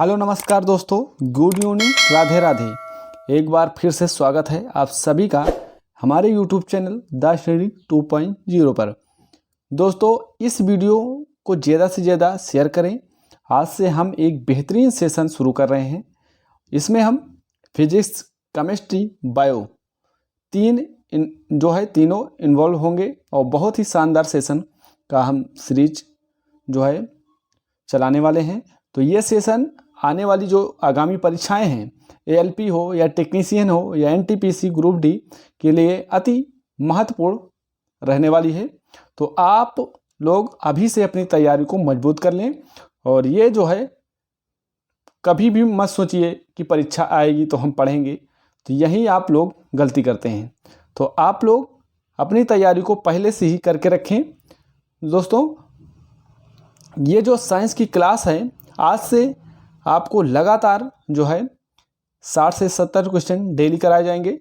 Hello नमस्कार दोस्तों, good evening, Radhe Radhe. एक बार फिर से स्वागत है आप सभी का हमारे यूट्यूब चैनल द स्टडी 2.0 पर। दोस्तों, इस वीडियो को ज़्यादा से ज़्यादा शेयर करें। आज से हम एक बेहतरीन सेशन शुरू कर रहे हैं। इसमें हम फिजिक्स, केमिस्ट्री, बायो तीनों इन्वॉल्व होंगे और बहुत ही शानदार सेशन का हम सीरीज चलाने वाले हैं। तो ये सेशन आने वाली जो आगामी परीक्षाएं हैं, एएलपी हो या टेक्नीशियन हो या एनटीपीसी ग्रुप डी के लिए अति महत्वपूर्ण रहने वाली है। तो आप लोग अभी से अपनी तैयारी को मजबूत कर लें। और ये कभी भी मत सोचिए कि परीक्षा आएगी तो हम पढ़ेंगे, तो यही आप लोग गलती करते हैं। तो आप लोग अपनी तैयारी को पहले से ही करके रखें। दोस्तों, ये जो साइंस की क्लास है, आज से आपको लगातार 60 से 70 क्वेश्चन डेली कराए जाएंगे।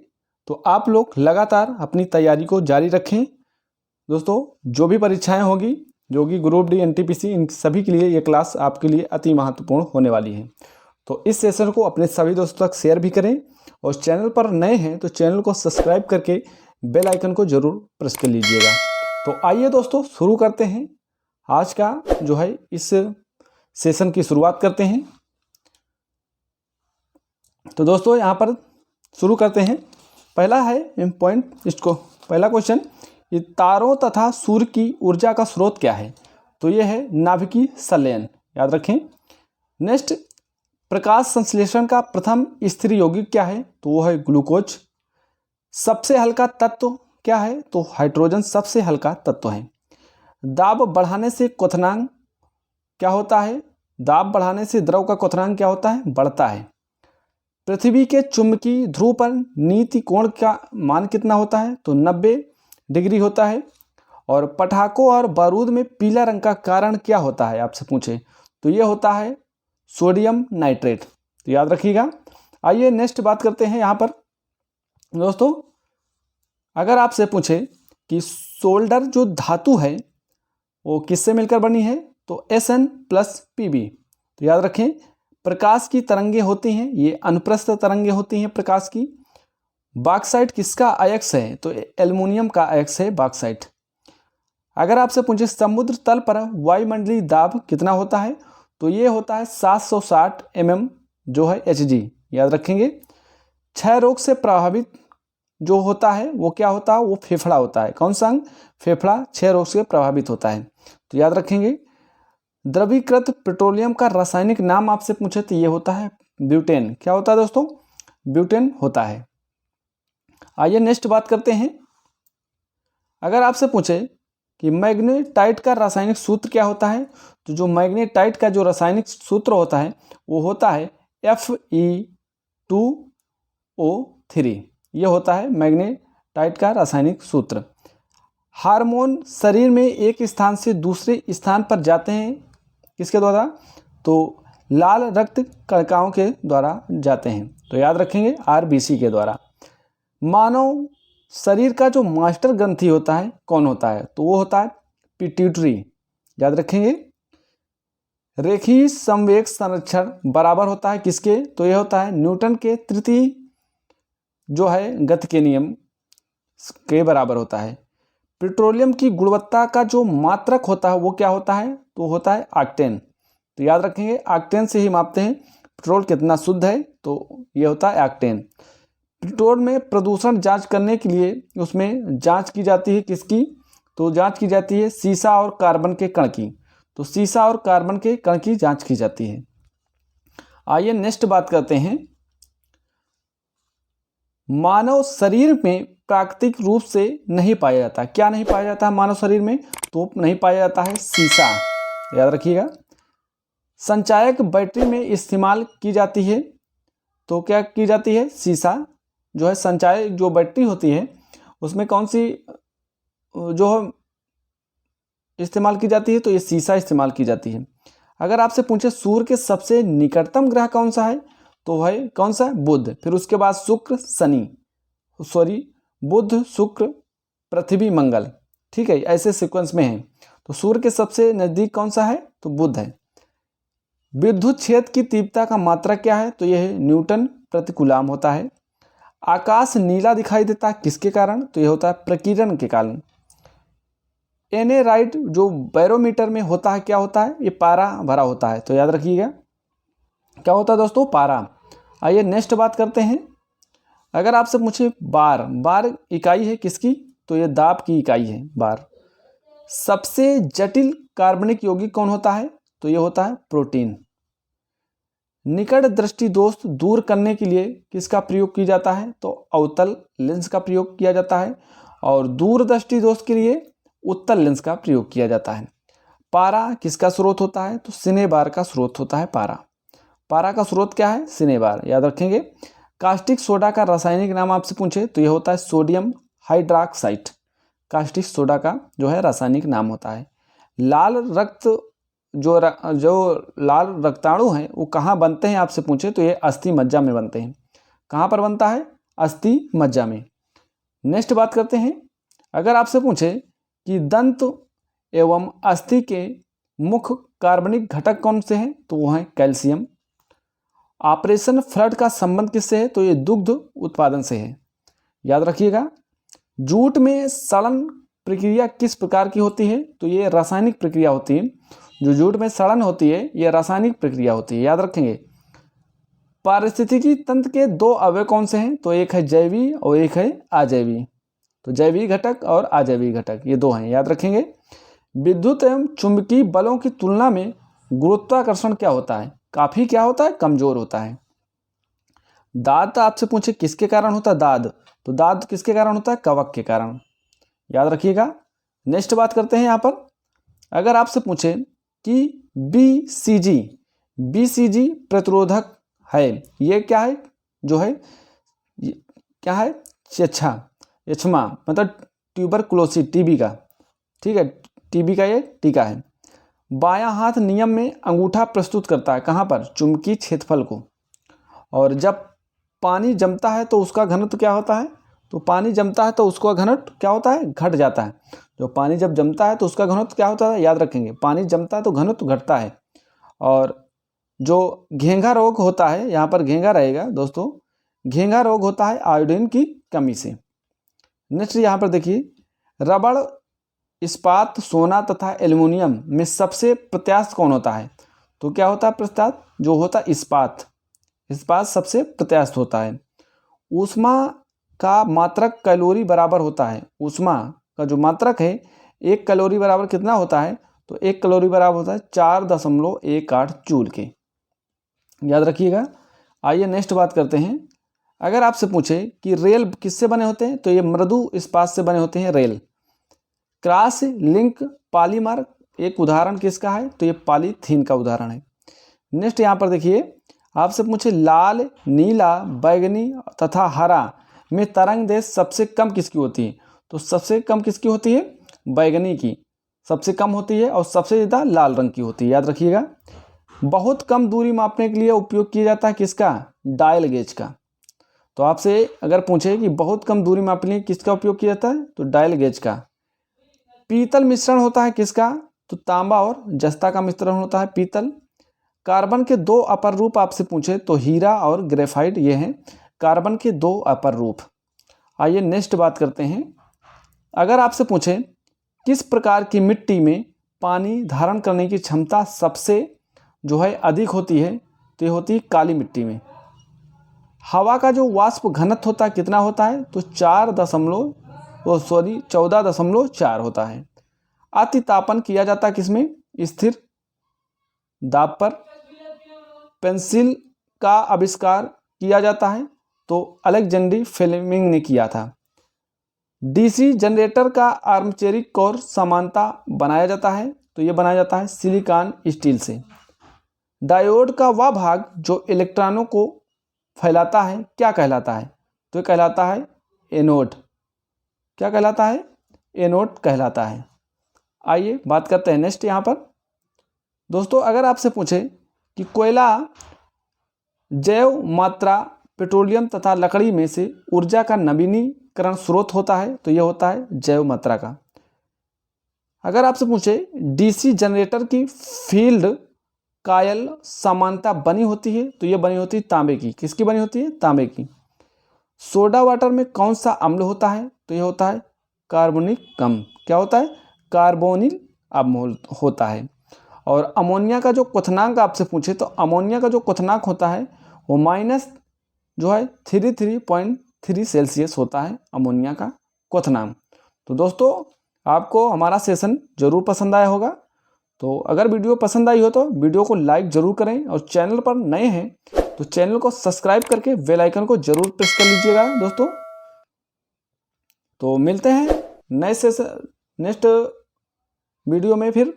तो आप लोग लगातार अपनी तैयारी को जारी रखें। दोस्तों, जो भी परीक्षाएं होगी, जो कि ग्रुप डी, एनटीपीसी, इन सभी के लिए ये क्लास आपके लिए अति महत्वपूर्ण होने वाली है। तो इस सेशन को अपने सभी दोस्तों तक शेयर भी करें और चैनल पर नए हैं तो चैनल को सब्सक्राइब करके बेल आइकन को जरूर प्रेस कर लीजिएगा। तो आइए दोस्तों, शुरू करते हैं। आज का इस सेशन की शुरुआत करते हैं। तो दोस्तों, यहाँ पर शुरू करते हैं। पहला है पॉइंट, इसको पहला क्वेश्चन, ये तारों तथा सूर्य की ऊर्जा का स्रोत क्या है? तो ये है नाभिकीय संलयन, याद रखें। नेक्स्ट, प्रकाश संश्लेषण का प्रथम स्थिर यौगिक क्या है? तो वो है ग्लूकोज। सबसे हल्का तत्व क्या है? तो हाइड्रोजन सबसे हल्का तत्व है। दाब बढ़ाने से क्वथनांक क्या होता है? दाब बढ़ाने से द्रव का क्वथनांक क्या होता है? बढ़ता है। पृथ्वी के चुंबकीय ध्रुव पर नीति कोण का मान कितना होता है? तो 90 डिग्री होता है। और पटाखों और बारूद में पीला रंग का कारण क्या होता है, आपसे पूछे तो ये होता है सोडियम नाइट्रेट। तो याद रखिएगा। आइए नेक्स्ट बात करते हैं। यहाँ पर दोस्तों, अगर आपसे पूछे कि सोल्डर जो धातु है वो किससे मिलकर बनी है? तो Sn + Pb। तो याद रखें, प्रकाश की तरंगें होती हैं, ये अनुप्रस्थ तरंगें होती हैं प्रकाश की। बॉक्साइट किसका अयस्क है? तो एल्युमिनियम का अयस्क है बॉक्साइट। अगर आपसे पूछे समुद्र तल पर वायुमंडलीय दाब कितना होता है? तो ये होता है 760 mm Hg, याद रखेंगे। क्षय रोग से प्रभावित जो होता है वो क्या होता है? वो फेफड़ा होता है। कौन सा अंग? फेफड़ा क्षय रोग से प्रभावित होता है। तो याद रखेंगे। द्रवीकृत पेट्रोलियम का रासायनिक नाम आपसे पूछे तो ये होता है ब्यूटेन। क्या होता है दोस्तों? ब्यूटेन होता है। आइए नेक्स्ट बात करते हैं। अगर आपसे पूछे कि मैग्नेटाइट का रासायनिक सूत्र क्या होता है? तो जो मैग्नेटाइट का जो रासायनिक सूत्र होता है वो होता है Fe2O3। ये होता है मैग्नेटाइट का रासायनिक सूत्र। हार्मोन शरीर में एक स्थान से दूसरे स्थान पर जाते हैं किसके द्वारा? तो लाल रक्त कणिकाओं के द्वारा जाते हैं। तो याद रखेंगे आरबीसी के द्वारा। मानव शरीर का जो मास्टर ग्रंथि होता है कौन होता है? तो वो होता है पिट्यूटरी, याद रखेंगे। रेखीय संवेग संरक्षण बराबर होता है किसके? तो ये होता है न्यूटन के तृतीय गति के नियम के बराबर होता है। पेट्रोलियम की गुणवत्ता का जो मात्रक होता है वो क्या होता है? तो होता है ऑक्टेन। तो याद रखेंगे, ऑक्टेन से ही मापते हैं पेट्रोल कितना शुद्ध है, तो ये होता है ऑक्टेन। पेट्रोल में प्रदूषण जांच करने के लिए उसमें जांच की जाती है किसकी? तो जांच की जाती है सीसा और कार्बन के कण की। तो सीसा और कार्बन के कण की जांच की जाती है। आइए नेक्स्ट बात करते हैं। मानव शरीर में प्राकृतिक रूप से नहीं पाया जाता। क्या नहीं पाया जाता है मानव शरीर में? तो नहीं पाया जाता है सीसा, याद रखिएगा। संचायक बैटरी में इस्तेमाल की जाती है, तो क्या की जाती है? सीसा संचायक जो बैटरी होती है उसमें कौन सी इस्तेमाल की जाती है? तो ये सीसा इस्तेमाल की जाती है। अगर आपसे पूछे सूर्य के सबसे निकटतम ग्रह कौन सा है? तो है कौन सा? बुध। फिर उसके बाद शुक्र, बुध, शुक्र, पृथ्वी, मंगल। ठीक है, ऐसे सीक्वेंस में है। तो सूर्य के सबसे नजदीक कौन सा है? तो बुध है। विद्युत क्षेत्र की तीव्रता का मात्रक क्या है? तो यह है न्यूटन प्रति कूलाम होता है। आकाश नीला दिखाई देता है किसके कारण? तो यह होता है प्रकीर्णन के कारण। एनेराइट जो बैरोमीटर में होता है क्या होता है? ये पारा भरा होता है, तो याद रखिएगा क्या होता है दोस्तों? पारा। आइए नेक्स्ट बात करते हैं। अगर आपसे पूछे बार, बार इकाई है किसकी? तो ये दाब की इकाई है बार। सबसे जटिल कार्बनिक यौगिक कौन होता है? तो ये होता है प्रोटीन। निकट दृष्टि दोष दूर करने के लिए किसका प्रयोग किया जाता है? तो अवतल लेंस का प्रयोग किया जाता है। और दूर दृष्टि दोष के लिए उत्तल लेंस का प्रयोग किया जाता है। पारा किसका स्रोत होता है? तो सिनेबार का स्रोत होता है पारा। पारा का स्रोत क्या है? सिनेबार, याद रखेंगे। कास्टिक सोडा का रासायनिक नाम आपसे पूछे तो यह होता है सोडियम हाइड्रॉक्साइड। कास्टिक सोडा का जो है रासायनिक नाम होता है। लाल रक्त जो लाल रक्ताणु हैं वो कहाँ बनते हैं आपसे पूछे तो ये अस्थि मज्जा में बनते हैं। कहाँ पर बनता है? अस्थि मज्जा में। नेक्स्ट बात करते हैं। अगर आपसे पूछे कि दंत एवं अस्थि के मुख्य कार्बनिक घटक कौन से हैं? तो वो हैं कैल्शियम। ऑपरेशन फ्लड का संबंध किससे है? तो ये दुग्ध उत्पादन से है, याद रखिएगा। जूट में सड़न प्रक्रिया किस प्रकार की होती है? तो ये रासायनिक प्रक्रिया होती है। जो जूट में सड़न होती है ये रासायनिक प्रक्रिया होती है, याद रखेंगे। पारिस्थितिकी तंत्र के दो अवयव कौन से हैं? तो एक है जैवी और एक है अजैवी। तो जैवी घटक और अजैवी घटक ये दो हैं, याद रखेंगे। विद्युत एवं चुंबकीय बलों की तुलना में गुरुत्वाकर्षण क्या होता है? काफी क्या होता है? कमजोर होता है। दाद आपसे पूछे किसके कारण होता है? दाद, तो दाद किसके कारण होता है? कवक के कारण, याद रखिएगा। नेक्स्ट बात करते हैं यहाँ पर। अगर आपसे पूछे कि बीसीजी प्रतिरोधक है, ये क्या है? जो है क्या है? यक्षमा मतलब ट्यूबरकुलोसिस, टीबी का, ठीक है, टीबी का ये टीका है। बायां हाथ नियम में अंगूठा प्रस्तुत करता है कहाँ पर? चुंबकीय क्षेत्रफल को। और जब पानी जमता है तो उसका घनत्व क्या होता है? तो पानी जमता है तो उसका घनत्व क्या होता है? घट जाता है। जो पानी जब जमता है तो उसका घनत्व क्या होता है? याद रखेंगे, पानी जमता है तो घनत्व घटता है। और जो घेंघा रोग होता है, यहाँ पर घेंघा रहेगा दोस्तों, घेंघा रोग होता है आयोडीन की कमी से। नेक्स्ट यहाँ पर देखिए, रबड़, इस्पात, सोना तथा एल्युमिनियम में सबसे प्रत्यास्थ कौन होता है? तो क्या होता है प्रत्यास्थ? जो होता है इस्पात। इस्पात सबसे प्रत्यास्थ होता है। ऊष्मा का मात्रक कैलोरी बराबर होता है। ऊष्मा का जो मात्रक है 1 कैलोरी बराबर कितना होता है? तो 1 कैलोरी बराबर होता है 4.18 जूल के, याद रखिएगा। आइए नेक्स्ट बात करते हैं। अगर आपसे पूछे कि रेल किससे बने होते हैं? तो ये मृदु इस्पात से बने होते हैं रेल। क्रॉस लिंक पॉलीमर एक उदाहरण किसका है? तो ये पॉलीथीन का उदाहरण है। नेक्स्ट यहाँ पर देखिए, आपसे पूछे लाल, नीला, बैगनी तथा हरा में तरंग दैर्घ्य सबसे कम किसकी होती है? तो सबसे कम किसकी होती है? बैगनी की सबसे कम होती है और सबसे ज़्यादा लाल रंग की होती है, याद रखिएगा। बहुत कम दूरी मापने के लिए उपयोग किया जाता है किसका? डायल गेज का। तो आपसे अगर पूछे कि बहुत कम दूरी मापने के लिए किसका उपयोग किया जाता है? तो डायल गेज का। पीतल मिश्रण होता है किसका? तो तांबा और जस्ता का मिश्रण होता है पीतल। कार्बन के 2 अपर रूप आपसे पूछे तो हीरा और ग्रेफाइट, ये हैं कार्बन के 2 अपर रूप। आइए नेक्स्ट बात करते हैं। अगर आपसे पूछे किस प्रकार की मिट्टी में पानी धारण करने की क्षमता सबसे जो है अधिक होती है? तो ये होती है काली मिट्टी में। हवा का जो वाष्प घनत्व होता है कितना होता है? तो 14.4 होता है। अतितापन किया जाता है किसमें? स्थिर दाब पर। पेंसिल का आविष्कार किया जाता है तो अलेक्जेंड्री फ्लेमिंग ने किया था। डीसी जनरेटर का आर्मचेरिक कोर समानता बनाया जाता है तो ये बनाया जाता है सिलिकॉन स्टील से। डायोड का वह भाग जो इलेक्ट्रॉनों को फैलाता है क्या कहलाता है? तो कहलाता है एनोड। क्या कहलाता है? एनोड कहलाता है। आइए बात करते हैं नेक्स्ट यहाँ पर। दोस्तों अगर आपसे पूछे कि कोयला, जैव मात्रा, पेट्रोलियम तथा लकड़ी में से ऊर्जा का नवीनीकरण स्रोत होता है तो यह होता है जैव मात्रा का। अगर आपसे पूछे डीसी जनरेटर की फील्ड कायल समानता बनी होती है? तो ये बनी होती है तांबे की। किसकी बनी होती है? तांबे की। सोडा वाटर में कौन सा अम्ल होता है? तो ये होता है कार्बोनिक अम्ल। क्या होता है? कार्बोनिल अम्ल होता है। और अमोनिया का जो क्वथनांक आपसे पूछे तो अमोनिया का जो क्वथनांक होता है वो माइनस जो है 33.3 सेल्सियस होता है अमोनिया का क्वथनांक। तो दोस्तों आपको हमारा सेशन जरूर पसंद आया होगा। तो अगर वीडियो पसंद आई हो तो वीडियो को लाइक जरूर करें और चैनल पर नए हैं तो चैनल को सब्सक्राइब करके बेल आइकन को जरूर प्रेस कर लीजिएगा दोस्तों। तो मिलते हैं नेक्स्ट वीडियो में फिर।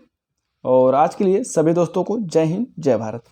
और आज के लिए सभी दोस्तों को जय हिंद जय भारत।